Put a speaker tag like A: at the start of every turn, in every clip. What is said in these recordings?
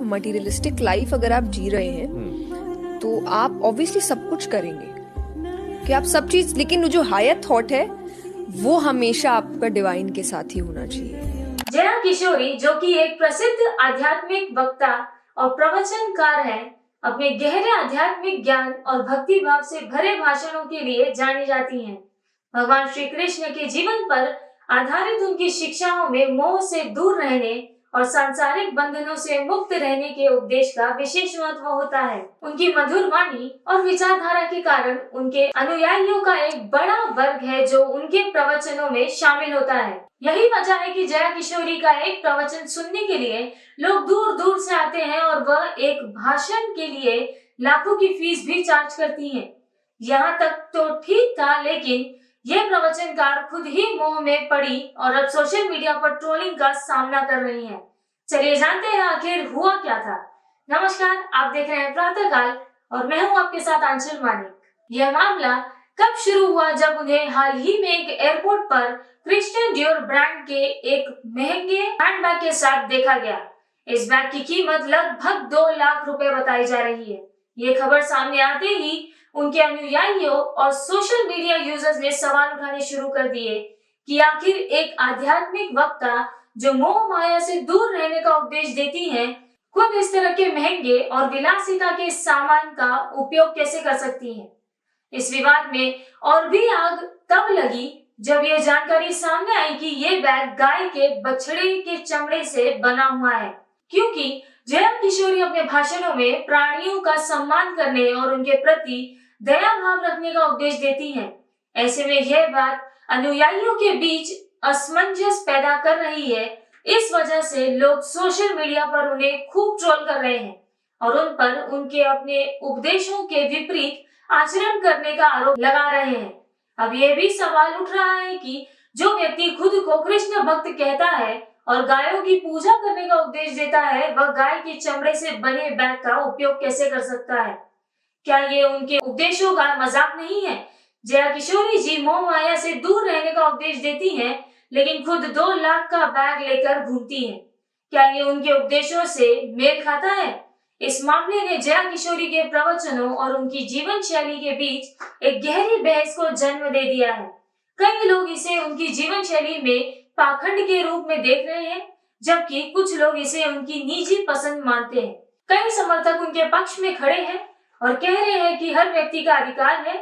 A: Materialistic life अगर आप जी रहे हैं तो आप ऑब्वियसली सब कुछ करेंगे कि आप सब चीज, लेकिन जो हायर थॉट है वो हमेशा आपका डिवाइन के साथ ही होना चाहिए।
B: जया किशोरी, जो कि एक प्रसिद्ध आध्यात्मिक वक्ता और प्रवचनकार है, अपने गहरे आध्यात्मिक ज्ञान और भक्ति भाव से भरे भाषणों के लिए जानी जाती हैं। भगवान श्री कृष्ण के जीवन पर आधारित उनकी शिक्षाओं में मोह से दूर रहने और सांसारिक बंधनों से मुक्त रहने के उपदेश का विशेष महत्व होता है। उनकी मधुर वाणी और विचारधारा के कारण उनके अनुयायियों का एक बड़ा वर्ग है जो उनके प्रवचनों में शामिल होता है। यही वजह है कि जया किशोरी का एक प्रवचन सुनने के लिए लोग दूर दूर से आते हैं और वह एक भाषण के लिए लाखों की फीस भी चार्ज करती हैं। यहाँ तक तो ठीक था, लेकिन ये प्रवचनकार खुद ही मोह में पड़ी और अब सोशल मीडिया पर ट्रोलिंग का सामना कर रही हैं। चलिए जानते हैं आखिर हुआ क्या था। नमस्कार, आप देख रहे हैं प्रातःकाल और मैं हूँ आपके साथ आंचल मानिक। यह मामला कब शुरू हुआ, जब उन्हें हाल ही में एक एयरपोर्ट पर क्रिश्चियन डियोर ब्रांड के एक महंगे हैंडबैग के साथ देखा गया। इस बैग की कीमत लगभग 2 लाख रुपए बताई जा रही है। ये खबर सामने आते ही उनके अनुयायियों और सोशल मीडिया यूजर्स ने सवाल उठाने शुरू कर दिए कि आखिर एक आध्यात्मिक वक्ता जो मोह माया से दूर रहने का उपदेश देती है, खुद इस तरह के महंगे और विलासिता के सामान का उपयोग कैसे कर सकती हैं। इस विवाद में और भी आग तब लगी जब यह जानकारी सामने आई कि ये बैग गाय के बछड़े के चमड़े से बना हुआ है, क्योंकि जया किशोरी अपने भाषणों में प्राणियों का सम्मान करने और उनके प्रति दया भाव रखने का उपदेश देती हैं। ऐसे में यह बात अनुयायियों के बीच असमंजस पैदा कर रही है। इस वजह से लोग सोशल मीडिया पर उन्हें खूब ट्रोल कर रहे हैं और उन पर उनके अपने उपदेशों के विपरीत आचरण करने का आरोप लगा रहे हैं। अब यह भी सवाल उठ रहा है कि जो व्यक्ति खुद को कृष्ण भक्त कहता है और गायों की पूजा करने का उपदेश देता है, वह गाय के चमड़े से बने बैग का उपयोग कैसे कर सकता है। क्या ये उनके उपदेशों का मजाक नहीं है। जया किशोरी जी मोह माया से दूर रहने का उपदेश देती हैं, लेकिन खुद 2 लाख का बैग लेकर घूमती हैं। क्या ये उनके उपदेशों से मेल खाता है। इस मामले ने जया किशोरी के प्रवचनों और उनकी जीवन शैली के बीच एक गहरी बहस को जन्म दे दिया है। कई लोग इसे उनकी जीवन शैली में पाखंड के रूप में देख रहे हैं, जबकि कुछ लोग इसे उनकी निजी पसंद मानते हैं। कई समर्थक उनके पक्ष में खड़े हैं और कह रहे हैं कि हर व्यक्ति का अधिकार है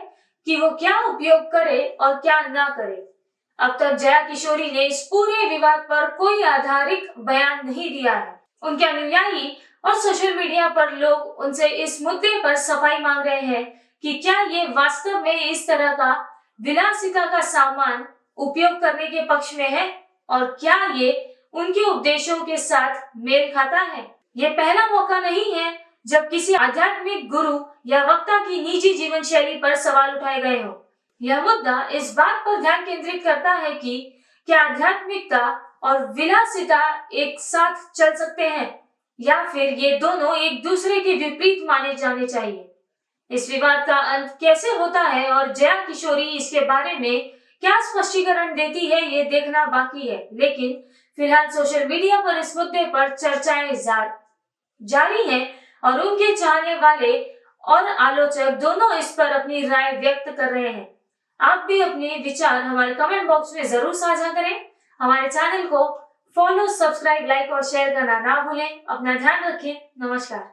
B: कि वो क्या उपयोग करे और क्या ना करे। अब तक जया किशोरी ने इस पूरे विवाद पर कोई आधारित बयान नहीं दिया है। उनके अनुयायी और सोशल मीडिया पर लोग उनसे इस मुद्दे पर सफाई मांग रहे हैं कि क्या ये वास्तव में इस तरह का विलासिता का सामान उपयोग करने के पक्ष में है और क्या ये उनके उपदेशों के साथ मेल खाता है। ये पहला मौका नहीं है जब किसी आध्यात्मिक गुरु या वक्ता की निजी जीवन शैली पर सवाल उठाए गए हो। यह मुद्दा इस बात पर ध्यान केंद्रित करता है कि क्या आध्यात्मिकता और विलासिता एक साथ चल सकते हैं या फिर ये दोनों एक दूसरे के विपरीत माने जाने चाहिए। इस विवाद का अंत कैसे होता है और जया किशोरी इसके बारे में क्या स्पष्टीकरण देती है, ये देखना बाकी है। लेकिन फिलहाल सोशल मीडिया पर इस मुद्दे पर चर्चाएं जारी हैं और उनके चाहने वाले और आलोचक दोनों इस पर अपनी राय व्यक्त कर रहे हैं। आप भी अपने विचार हमारे कमेंट बॉक्स में जरूर साझा करें। हमारे चैनल को फॉलो, सब्सक्राइब, लाइक और शेयर करना ना भूलें। अपना ध्यान रखें। नमस्कार।